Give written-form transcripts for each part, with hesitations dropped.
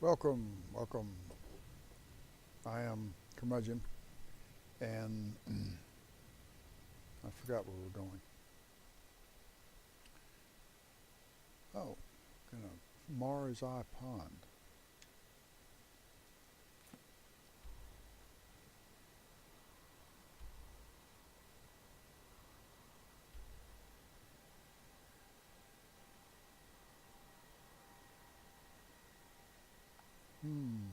Welcome, welcome. I am Curmudgeon, and I forgot where we're going. Oh, gonna Mars Eye Pond. Hmm.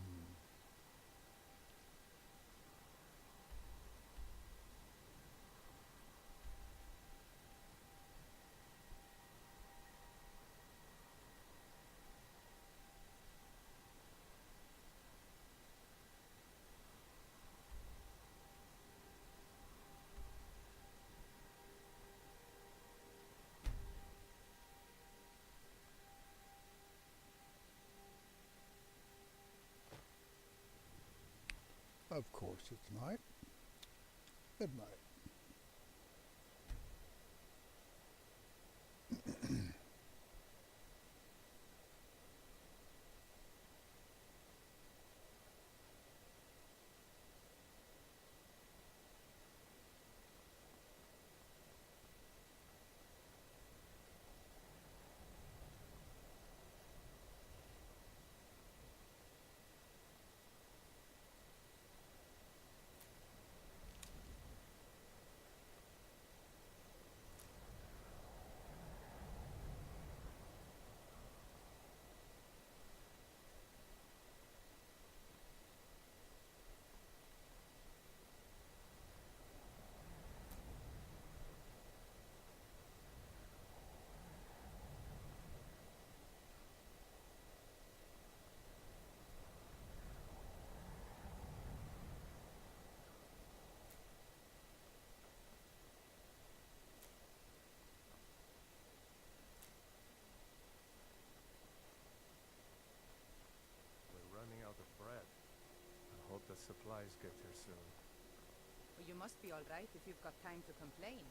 Of course, it's night. Midnight. We're running out of bread. I hope the supplies get here soon. Well, you must be all right if you've got time to complain.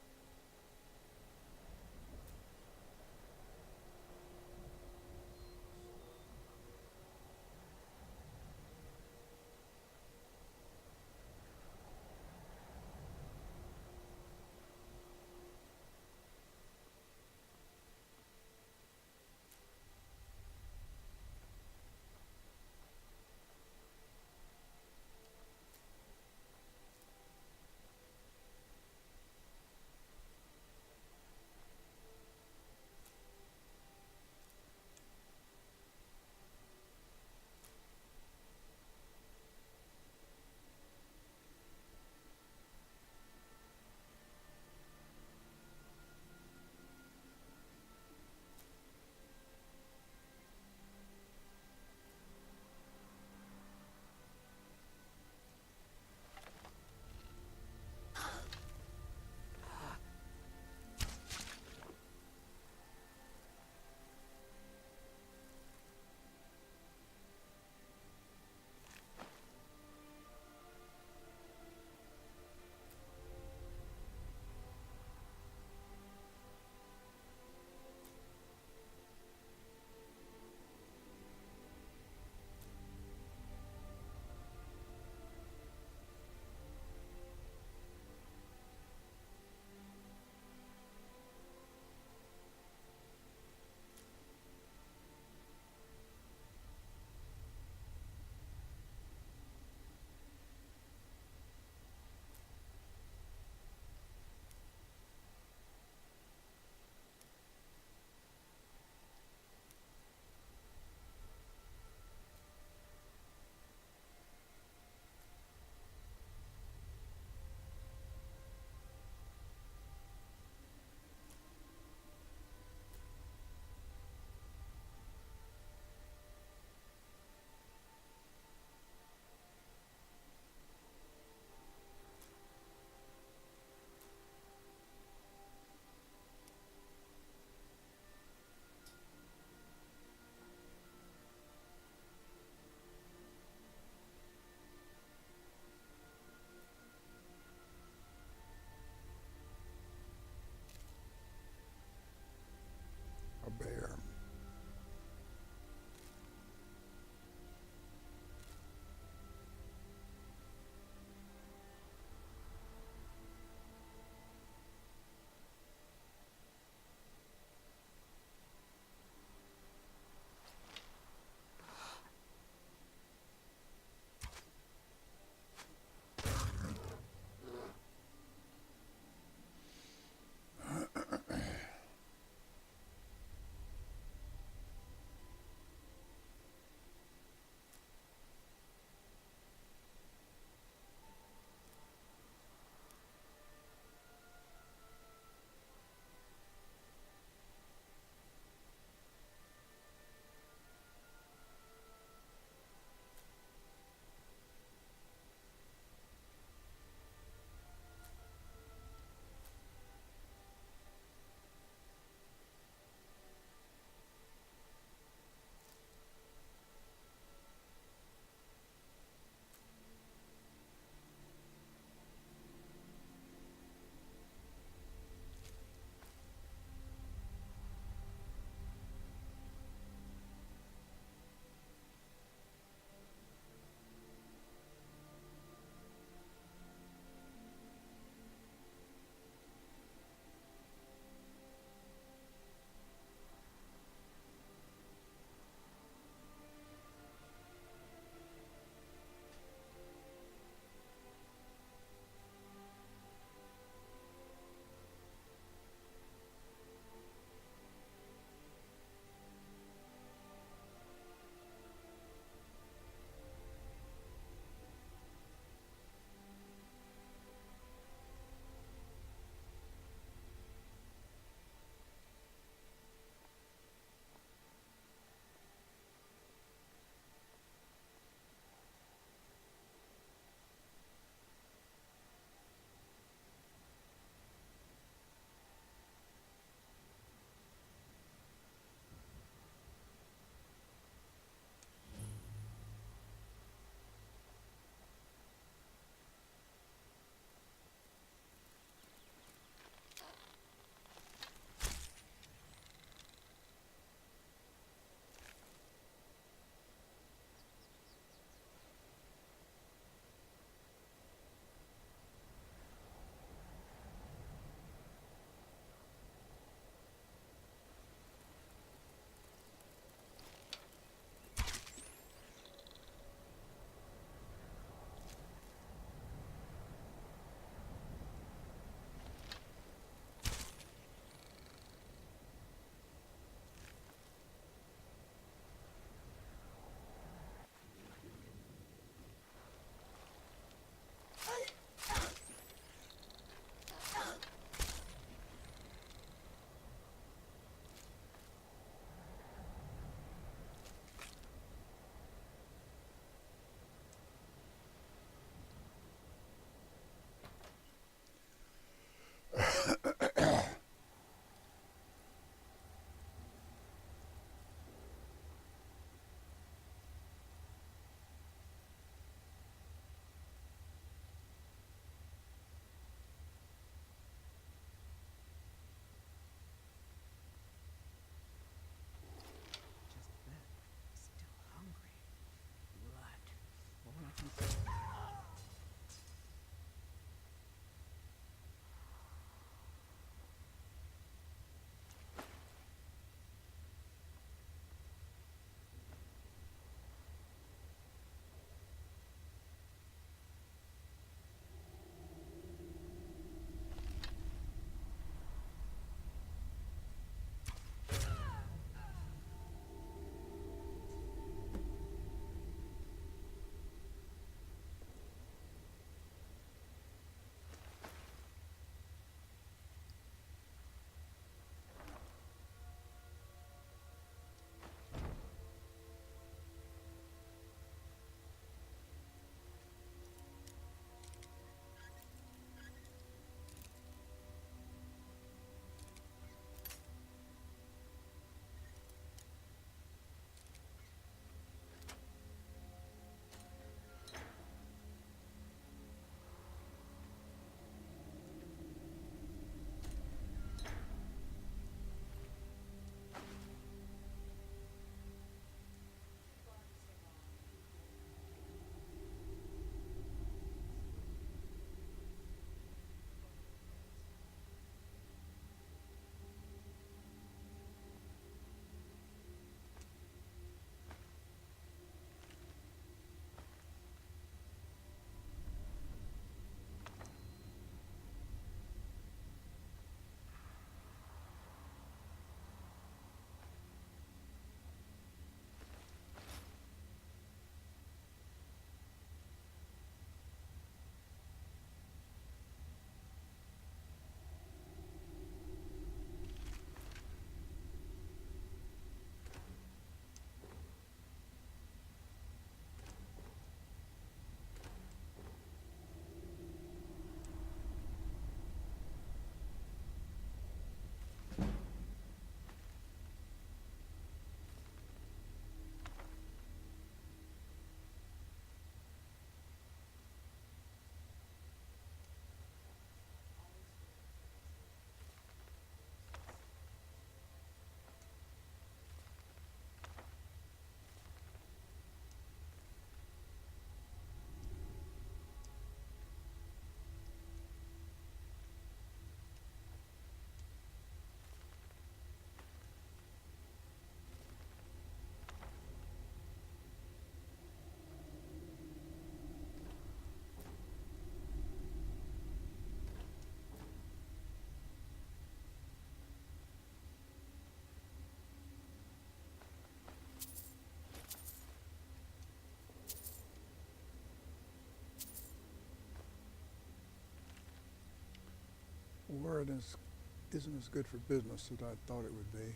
where isn't as good for business as I thought it would be.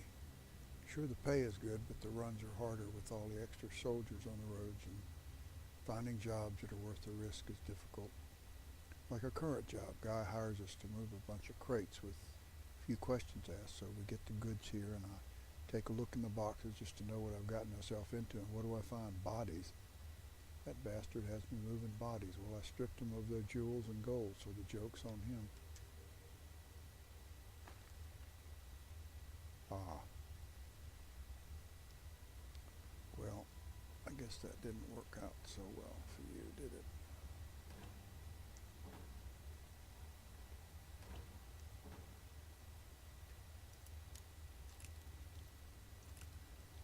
Sure, the pay is good, but the runs are harder with all the extra soldiers on the roads, and finding jobs that are worth the risk is difficult. Like our current job, guy hires us to move a bunch of crates with a few questions asked, so we get the goods here, and I take a look in the boxes just to know what I've gotten myself into, and what do I find? Bodies. That bastard has me moving bodies. Well, I stripped him of their jewels and gold, so the joke's on him. Ah. Well, I guess that didn't work out so well for you, did it?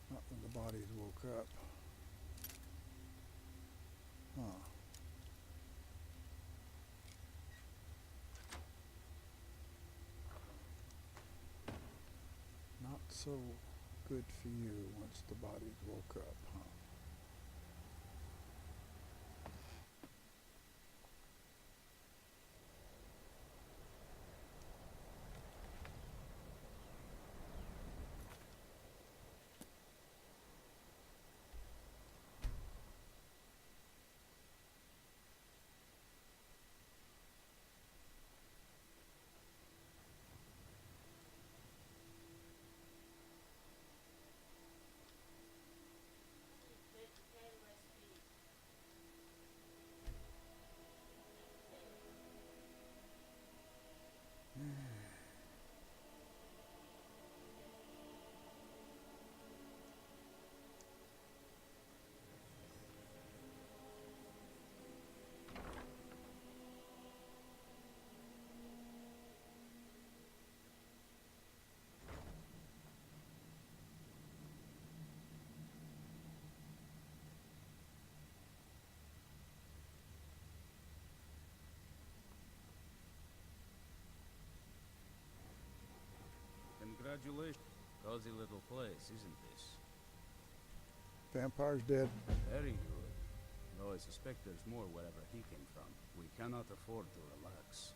Not when the bodies woke up. Huh. Not so good for you once the bodies woke up, huh? Congratulations. Cozy little place, isn't this? Vampire's dead. Very good. Though I suspect there's more wherever he came from. We cannot afford to relax.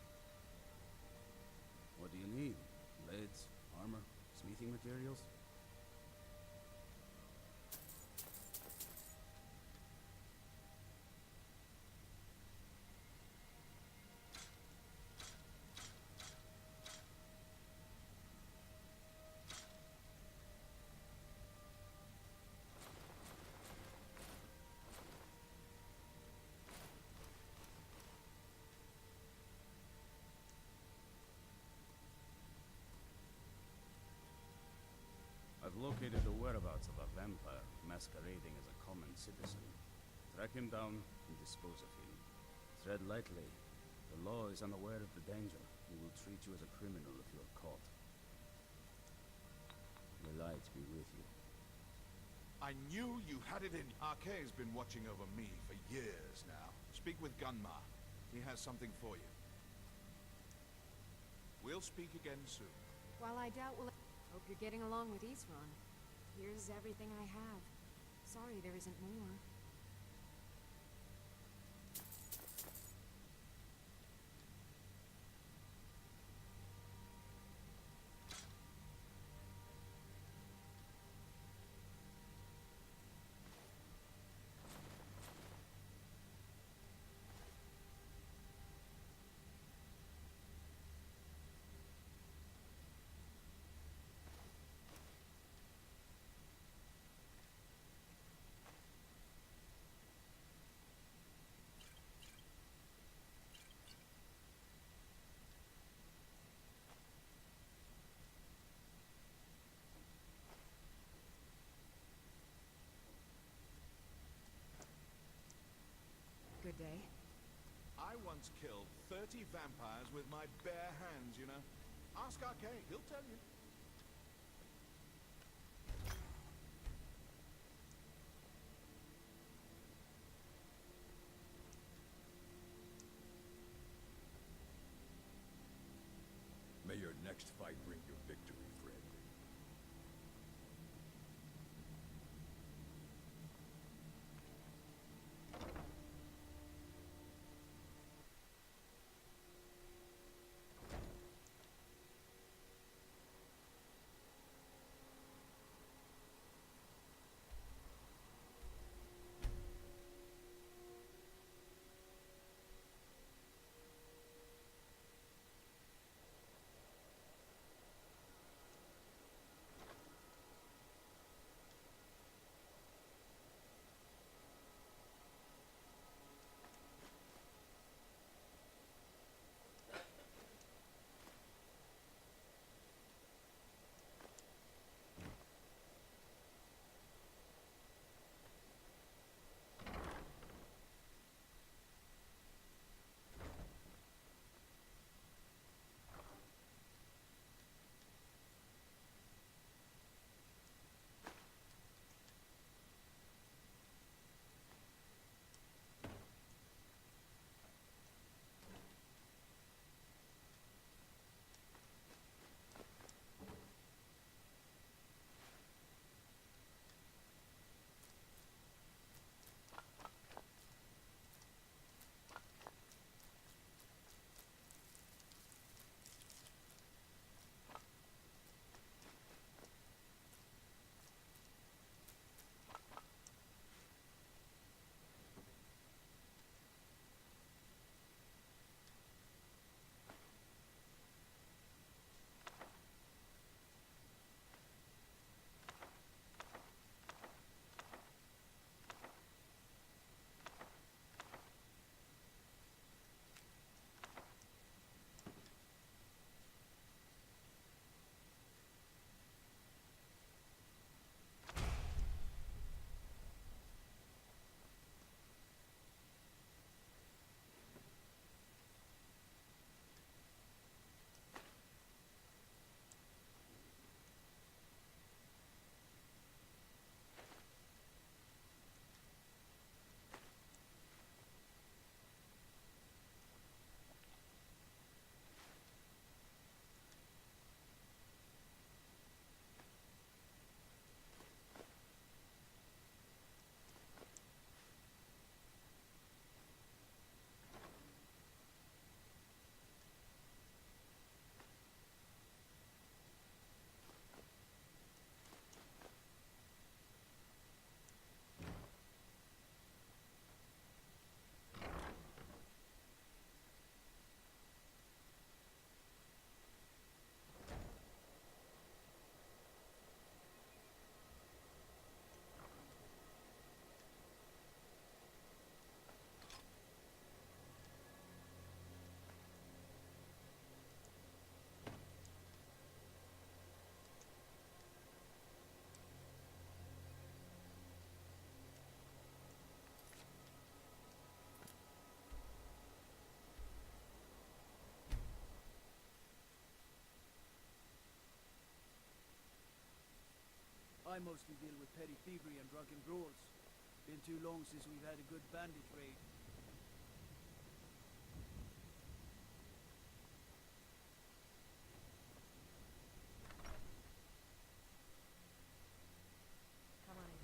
What do you need? Blades, armor, smithing materials? I've located the whereabouts of a vampire masquerading as a common citizen. Track him down and dispose of him. Tread lightly. The law is unaware of the danger. He will treat you as a criminal if you are caught. May light be with you. I knew you had it in. Arkay's been watching over me for years now. Speak with Gunmar. He has something for you. We'll speak again soon. While I doubt we'll... Hope you're getting along with Isran. Here's everything I have. Sorry there isn't more. Good day. I once killed 30 vampires with my bare hands, you know. Ask Arkay, he'll tell you. May your next fight bring you victory, friend. I mostly deal with petty thievery and drunken brawls. Been too long since we've had a good bandit raid. Come on in.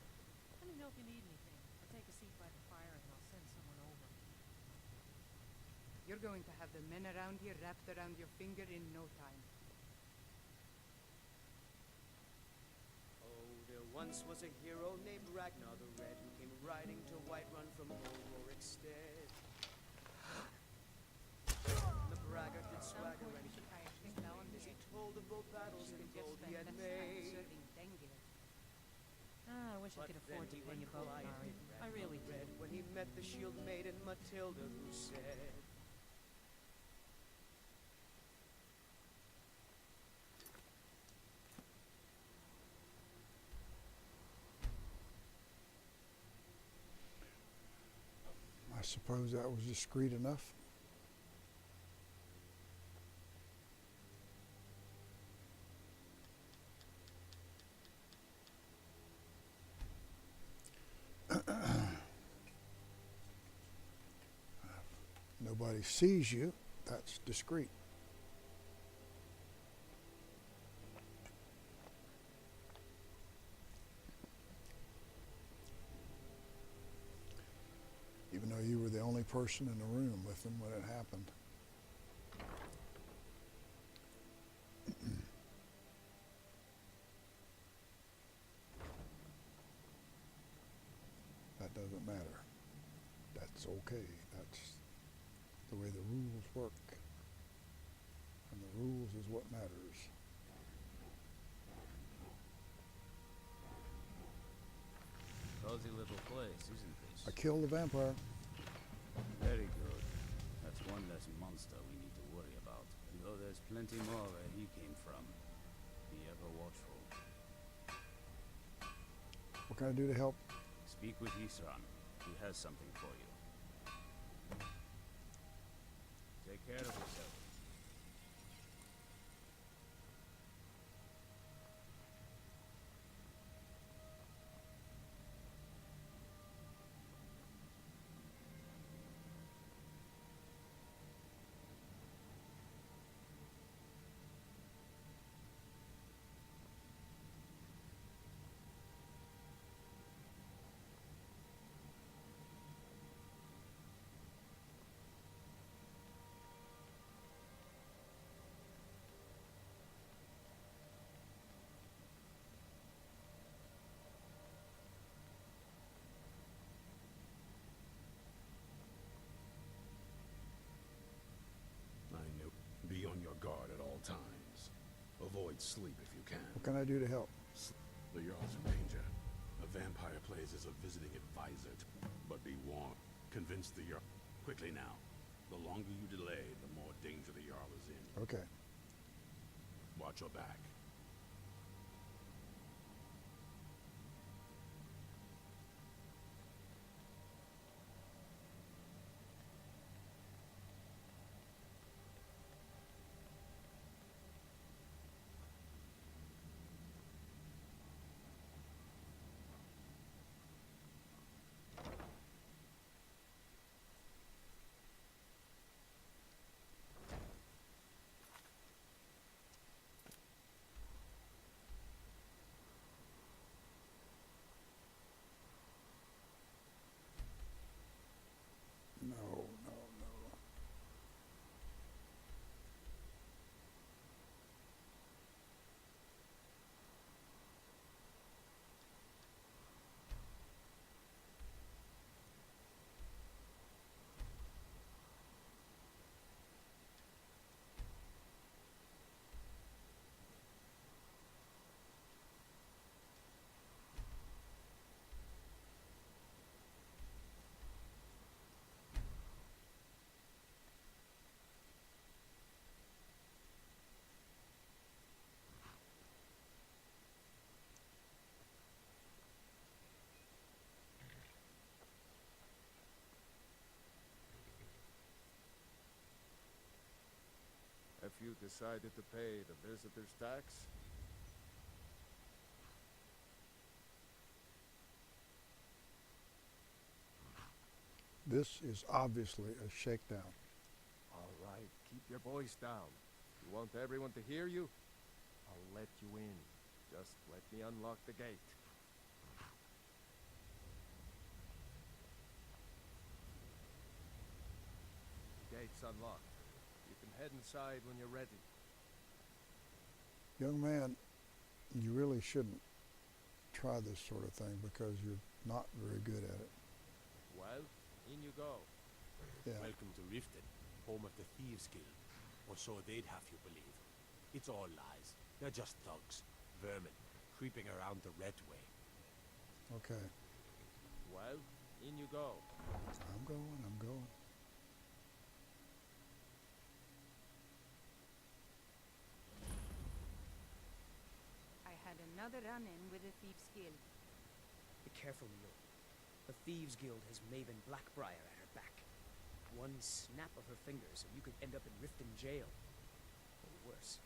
Let me know if you need anything. Or take a seat by the fire and I'll send someone over. You're going to have the men around here wrapped around your finger in no time. Oh, there once was a hero named Ragnar the Red who came riding to Whiterun from old Rorikstead. The braggart did swagger and he as he told of bold battles and gold he had made. I wish I could afford to pay you both, Mari. I really did. When he met the shield maiden Matilda, who said, I suppose that was discreet enough. Nobody sees you, that's discreet. Even though you were the only person in the room with them when it happened. That doesn't matter. That's okay. That's the way the rules work. And the rules is what matters. Cozy little place, isn't this? I killed the vampire. Very good. That's one less monster we need to worry about. Though there's plenty more where he came from. Be ever watchful. What can I do to help? Speak with Isran. He has something for you. Take care of yourself. Be on your guard at all times. Avoid sleep if you can. What can I do to help? The Jarl's in danger. A vampire plays as a visiting advisor. But be warned. Convince the Jarl. Quickly now. The longer you delay, the more danger the Jarl is in. Okay. Watch your back. No, no, no. Have you decided to pay the visitor's tax? This is obviously a shakedown. All right, keep your voice down. You want everyone to hear you? I'll let you in. Just let me unlock the gate. The gate's unlocked. You can head inside when you're ready. Young man, you really shouldn't try this sort of thing because you're not very good at it. Well, in you go. Yeah. Welcome to Riften, home of the Thieves Guild. Or so they'd have you believe. It's all lies. They're just thugs. Vermin. Creeping around the Red Way. Okay. Well, in you go. I'm going. I had another run-in with the Thieves Guild. Be careful, Mule. The Thieves Guild has Maven Blackbriar at her back. One snap of her fingers and you could end up in Riften jail. Or worse.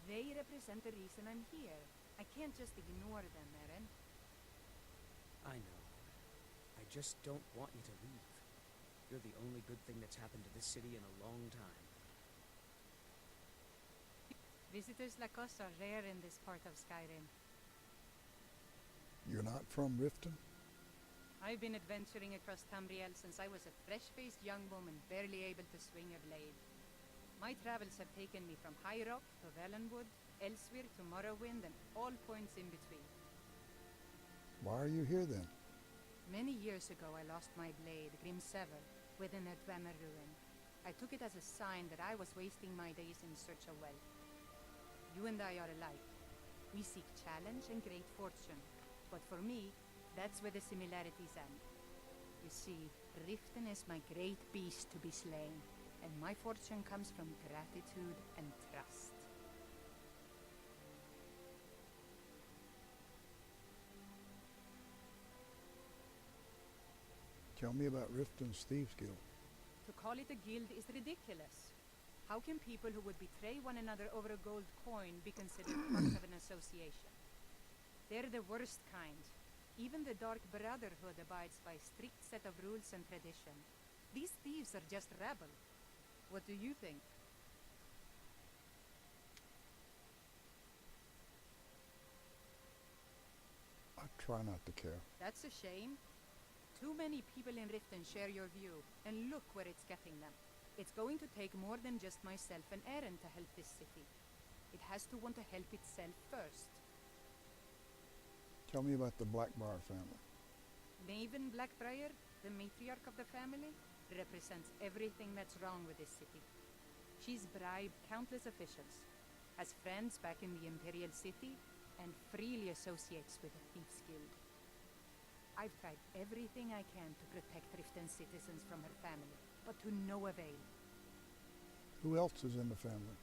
They represent the reason I'm here. I can't just ignore them, Eren. I know. I just don't want you to leave. You're the only good thing that's happened to this city in a long time. Visitors like us are rare in this part of Skyrim. You're not from Riften? I've been adventuring across Tamriel since I was a fresh-faced young woman barely able to swing a blade. My travels have taken me from High Rock to Valenwood, elsewhere to Morrowind, and all points in between. Why are you here then? Many years ago I lost my blade, Grimsever, within a Dwemer ruin. I took it as a sign that I was wasting my days in search of wealth. You and I are alike. We seek challenge and great fortune. But for me, that's where the similarities end. You see, Riften is my great beast to be slain, and my fortune comes from gratitude and trust. Tell me about Riften's Thieves Guild. To call it a guild is ridiculous. How can people who would betray one another over a gold coin be considered part of an association? They're the worst kind. Even the Dark Brotherhood abides by a strict set of rules and tradition. These thieves are just rabble. What do you think? I try not to care. That's a shame. Too many people in Riften share your view, and look where it's getting them. It's going to take more than just myself and Eren to help this city. It has to want to help itself first. Tell me about the Blackbriar family. Maven Blackbriar, the matriarch of the family, represents everything that's wrong with this city. She's bribed countless officials, has friends back in the Imperial City, and freely associates with the Thieves Guild. I've tried everything I can to protect Riften citizens from her family, but to no avail. Who else is in the family?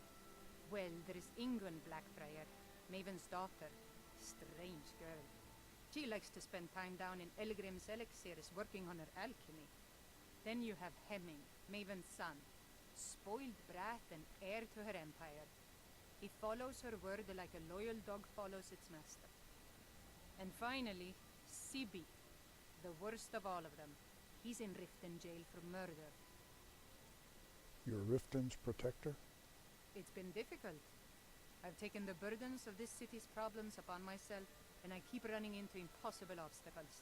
Well, there is Ingun Blackbriar, Maven's daughter. Strange girl. She likes to spend time down in Elgrim's elixirs working on her alchemy. Then you have Hemming, Maven's son. Spoiled brat and heir to her empire. He follows her word like a loyal dog follows its master. And finally, Sibi, the worst of all of them. He's in Riften jail for murder. You're Riften's protector? It's been difficult. I've taken the burdens of this city's problems upon myself, and I keep running into impossible obstacles.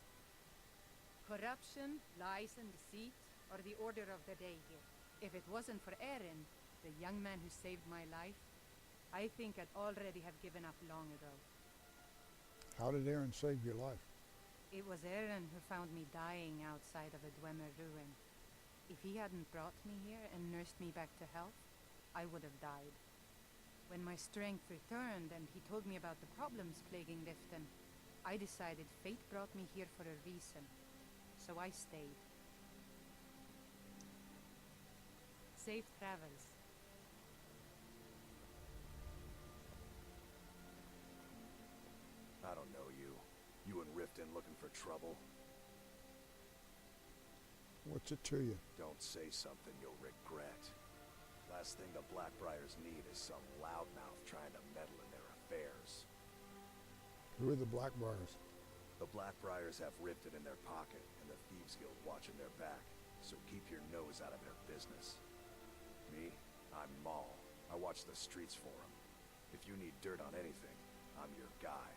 Corruption, lies, and deceit are the order of the day here. If it wasn't for Eren, the young man who saved my life, I think I'd already have given up long ago. How did Eren save your life? It was Eren who found me dying outside of a Dwemer ruin. If he hadn't brought me here and nursed me back to health, I would have died. When my strength returned and he told me about the problems plaguing Riften, I decided fate brought me here for a reason. So I stayed. Safe travels. I don't know you. You and Riften looking for trouble? What's it to you? Don't say something you'll regret. Last thing the Blackbriars need is some loudmouth trying to meddle in their affairs. Who are the Blackbriars? The Blackbriars have Riften in their pocket, and the Thieves Guild watching their back. so keep your nose out of their business. Me, I'm Maul. I watch the streets for 'em. If you need dirt on anything, I'm your guy.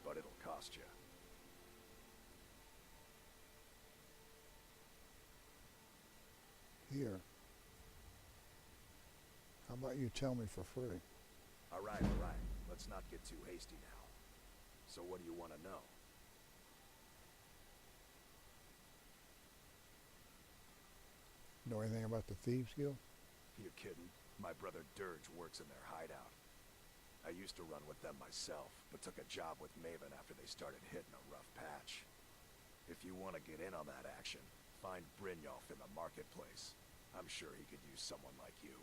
But it'll cost you. Here. How about you tell me for free? All right, all right. Let's not get too hasty now. So what do you want to know? Know anything about the Thieves Guild? You kidding? My brother Dirge works in their hideout. I used to run with them myself, but took a job with Maven after they started hitting a rough patch. If you want to get in on that action, find Brynjolf in the marketplace. I'm sure he could use someone like you.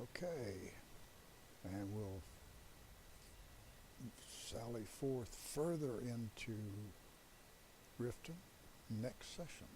Okay. And we'll sally forth further into Riften next session.